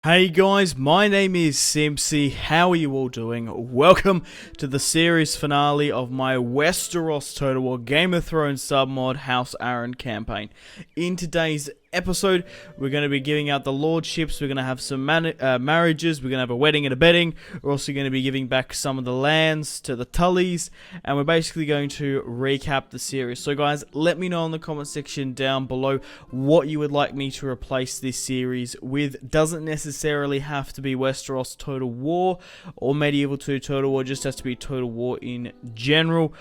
Hey guys, my name is Simpzy. How are you all doing? Welcome to the series finale of my Westeros Total War Game of Thrones submod House Arryn campaign. In today's episode, we're going to be giving out the lordships, we're going to have some marriages, we're going to have a wedding and a bedding, we're also going to be giving back some of the lands to the Tullys, and we're basically going to recap the series. So guys, let me know in the comment section down below what you would like me to replace this series with. Doesn't necessarily have to be Westeros Total War or Medieval 2 Total War, just has to be Total War in general.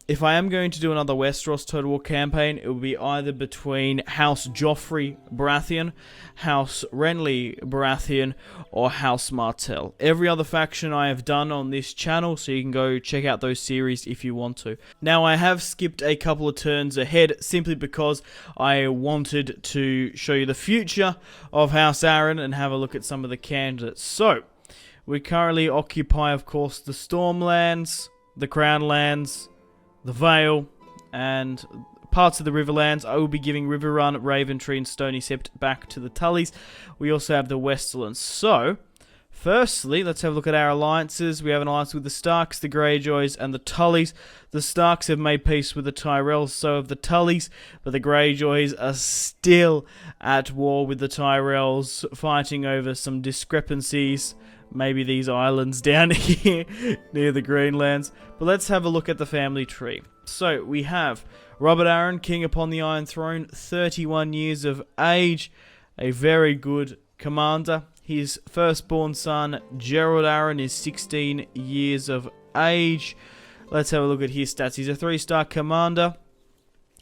If I am going to do another Westeros Total War campaign, it will be either between House Joffrey Baratheon, House Renly Baratheon, or House Martell. Every other faction I have done on this channel, so you can go check out those series if you want to. Now, I have skipped a couple of turns ahead simply because I wanted to show you the future of House Arryn and have a look at some of the candidates. So, we currently occupy, of course, the Stormlands, the Crownlands, the Vale, and parts of the Riverlands. I will be giving Riverrun, Raventree, and Stony Sept back to the Tullys. We also have the Westerlands. So, firstly, let's have a look at our alliances. We have an alliance with the Starks, the Greyjoys, and the Tullys. The Starks have made peace with the Tyrells, so have the Tullys, but the Greyjoys are still at war with the Tyrells, fighting over some discrepancies. Maybe these islands down here near the Greenlands. But let's have a look at the family tree. So we have Robert Arryn, King upon the Iron Throne, 31 years of age, a very good commander. His firstborn son, Gerald Arryn, is 16 years of age. Let's have a look at his stats. He's a 3-star commander.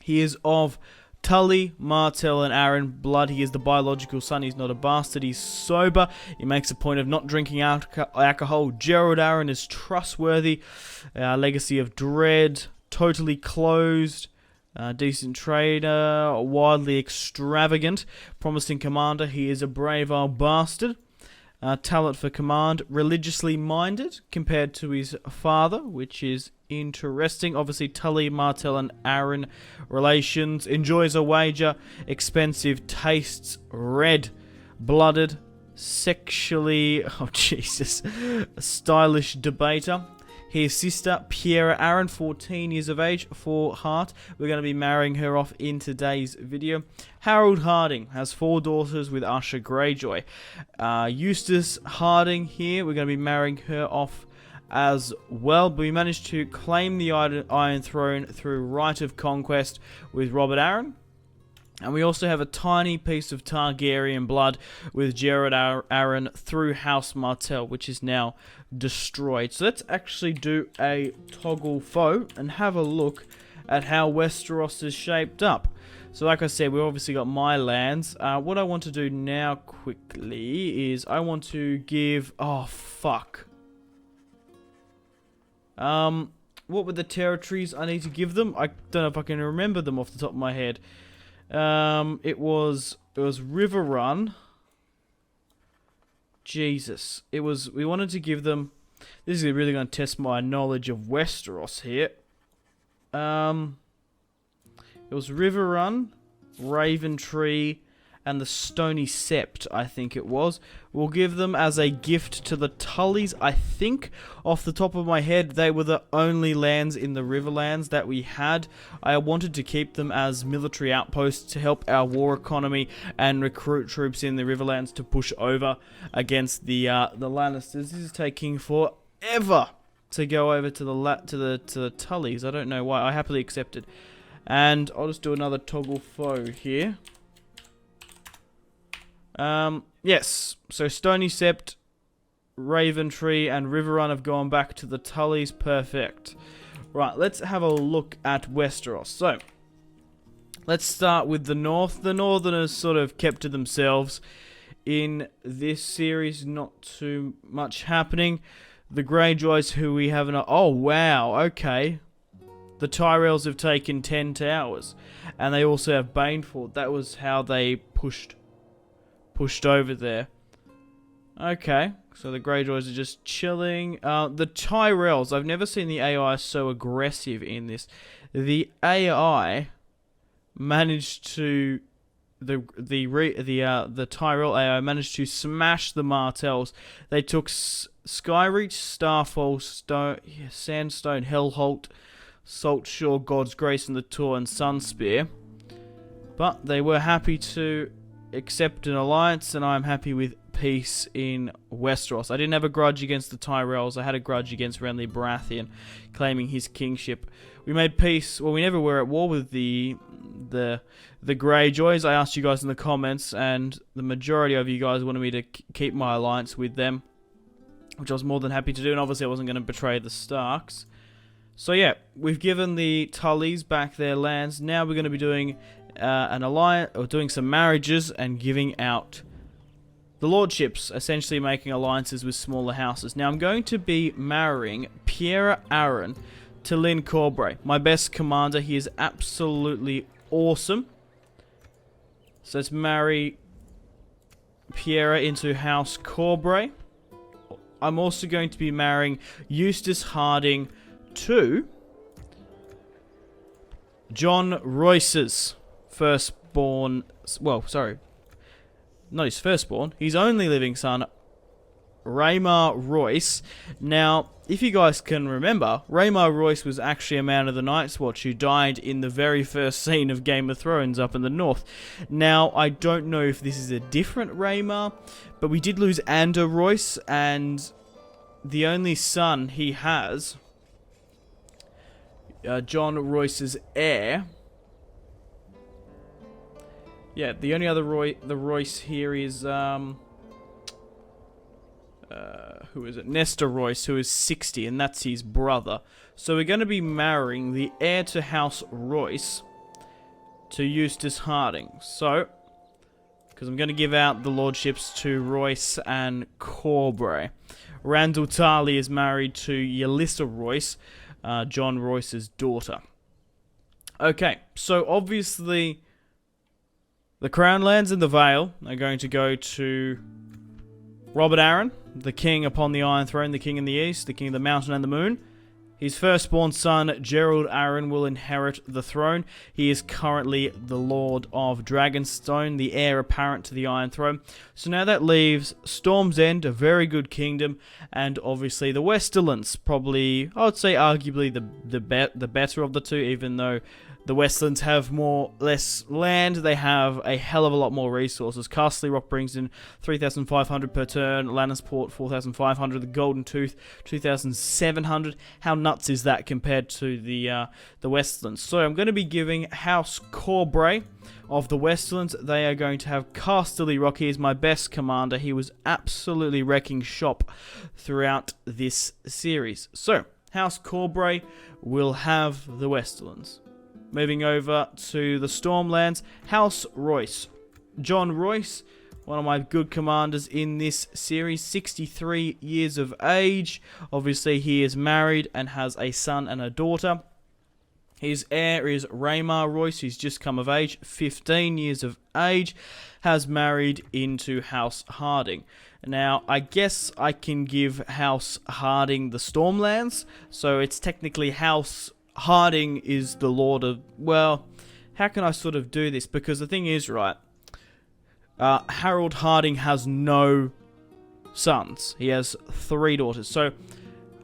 He is of Tully, Martell, and Arryn blood. He is the biological son. He's not a bastard. He's sober. He makes a point of not drinking alcohol. Gerald Arryn is trustworthy. Legacy of Dread. Totally closed. Decent trader. Wildly extravagant. Promising commander. He is a brave old bastard. Talent for command. Religiously minded compared to his father, which is interesting. Obviously, Tully, Martell, and Arryn relations. Enjoys a wager. Expensive tastes. Red-blooded. Sexually... Oh, Jesus. A stylish debater. His sister, Piera Arryn, 14 years of age, 4 heart. We're going to be marrying her off in today's video. Harold Harding has 4 daughters with Usher Greyjoy. Eustace Harding here, we're going to be marrying her off as well. But we managed to claim the Iron Throne through right of conquest with Robert Arryn. And we also have a tiny piece of Targaryen blood with Gerard Arryn through House Martell, which is now destroyed. So let's actually do a toggle foe and have a look at how Westeros is shaped up. So like I said, we've obviously got my lands. What I want to do now quickly is I want to give... Oh, fuck. What were the territories I need to give them? I don't know if I can remember them off the top of my head. It was Riverrun. Jesus. We wanted to give them... This is really going to test my knowledge of Westeros here. It was Riverrun, Raventree, and the Stony Sept, I think it was. We'll give them as a gift to the Tullys. I think, off the top of my head, they were the only lands in the Riverlands that we had. I wanted to keep them as military outposts to help our war economy and recruit troops in the Riverlands to push over against the Lannisters. This is taking forever to go over to the Tullys. I don't know why. I happily accepted. And I'll just do another toggle foe here. Yes, so Stony Sept, Raventree, and Riverrun have gone back to the Tullys. Perfect. Right, let's have a look at Westeros. So, let's start with the north. The Northerners sort of kept to themselves in this series. Not too much happening. The Greyjoys, who we have... Oh, wow, okay. The Tyrells have taken 10 towers. And they also have Baneford. That was how they pushed over there. Okay, so the Greyjoys are just chilling. The Tyrells, I've never seen the AI so aggressive in this. The AI managed to the Tyrell AI managed to smash the Martells. They took Skyreach, Starfall, Sandstone, Hellholt, Saltshore, God's Grace, and the Tor and Sunspear. But they were happy to accept an alliance, and I'm happy with peace in Westeros. I didn't have a grudge against the Tyrells. I had a grudge against Renly Baratheon claiming his kingship. We made peace. Well, we never were at war with the Greyjoys. I asked you guys in the comments, and the majority of you guys wanted me to keep my alliance with them, which I was more than happy to do, and obviously I wasn't going to betray the Starks. So yeah, we've given the Tullys back their lands. Now we're going to be doing an alliance, or doing some marriages and giving out the lordships, essentially making alliances with smaller houses. Now I'm going to be marrying Pierre Arryn to Lyn Corbray, my best commander. He is absolutely awesome. So let's marry Pierre into House Corbray. I'm also going to be marrying Eustace Harding to John Royce's firstborn, well, sorry, not his firstborn, his only living son, Rhaemar Royce. Now, if you guys can remember, Rhaemar Royce was actually a man of the Night's Watch who died in the very first scene of Game of Thrones up in the north. Now, I don't know if this is a different Rhaemar, but we did lose Andor Royce, and the only son he has, John Royce's heir. Yeah, the only other Royce here is who is it? Nestor Royce, who is 60, and that's his brother. So we're going to be marrying the heir to House Royce to Eustace Harding. So, because I'm going to give out the lordships to Royce and Corbray. Randall Tarley is married to Yelissa Royce, John Royce's daughter. Okay, so obviously the Crown lands in the Vale are going to go to Robert Arryn, the king upon the Iron Throne, the king in the east, the king of the mountain and the moon. His firstborn son, Gerald Arryn, will inherit the throne. He is currently the Lord of Dragonstone, the heir apparent to the Iron Throne. So now that leaves Storm's End, a very good kingdom, and obviously the Westerlands, probably, I would say arguably the better of the two, even though the Westlands have less land. They have a hell of a lot more resources. Castle Rock brings in 3,500 per turn. Lannisport 4,500. The Golden Tooth 2,700. How nuts is that compared to the Westlands? So I'm going to be giving House Corbray of the Westlands. They are going to have Casterly Rock. He is my best commander. He was absolutely wrecking shop throughout this series. So House Corbray will have the Westlands. Moving over to the Stormlands, House Royce. John Royce, one of my good commanders in this series, 63 years of age. Obviously, he is married and has a son and a daughter. His heir is Rhaemar Royce, who's just come of age, 15 years of age, has married into House Harding. Now, I guess I can give House Harding the Stormlands, so it's technically House Harding is the Lord of... Well, how can I sort of do this? Because the thing is, right, Harold Harding has no sons. He has 3 daughters. So,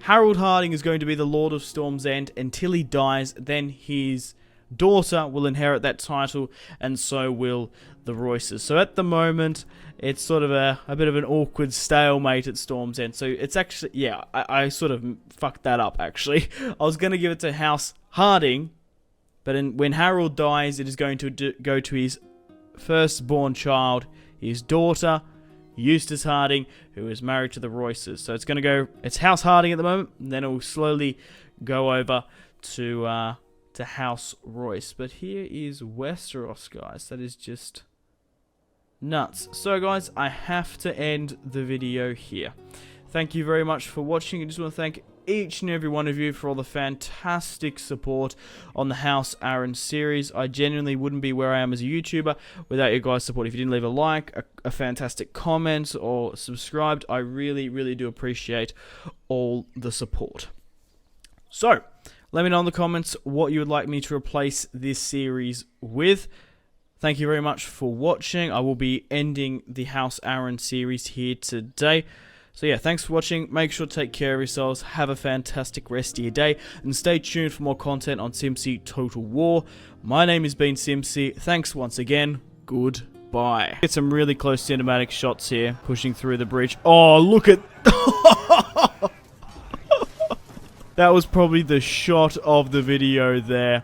Harold Harding is going to be the Lord of Storm's End until he dies. Then his daughter will inherit that title, and so will the Royces. So at the moment, it's sort of a bit of an awkward stalemate at Storm's End. So it's actually, yeah, I sort of fucked that up, actually. I was going to give it to House Harding, but when Harold dies, it is going to go to his firstborn child, his daughter, Eustace Harding, who is married to the Royces. So it's going to go, it's House Harding at the moment, and then it will slowly go over to House Royce. But here is Westeros, guys. That is just nuts. So guys, I have to end the video here. Thank you very much for watching. I just want to thank each and every one of you for all the fantastic support on the House Arryn series. I genuinely wouldn't be where I am as a YouTuber without your guys' support. If you didn't leave a like, a fantastic comment, or subscribed, I really, really do appreciate all the support. So, let me know in the comments what you would like me to replace this series with. Thank you very much for watching. I will be ending the House Arryn series here today. So yeah, thanks for watching. Make sure to take care of yourselves. Have a fantastic rest of your day. And stay tuned for more content on Simpzy Total War. My name has been Simpzy. Thanks once again. Goodbye. Get some really close cinematic shots here. Pushing through the bridge. Oh, look at... That was probably the shot of the video there.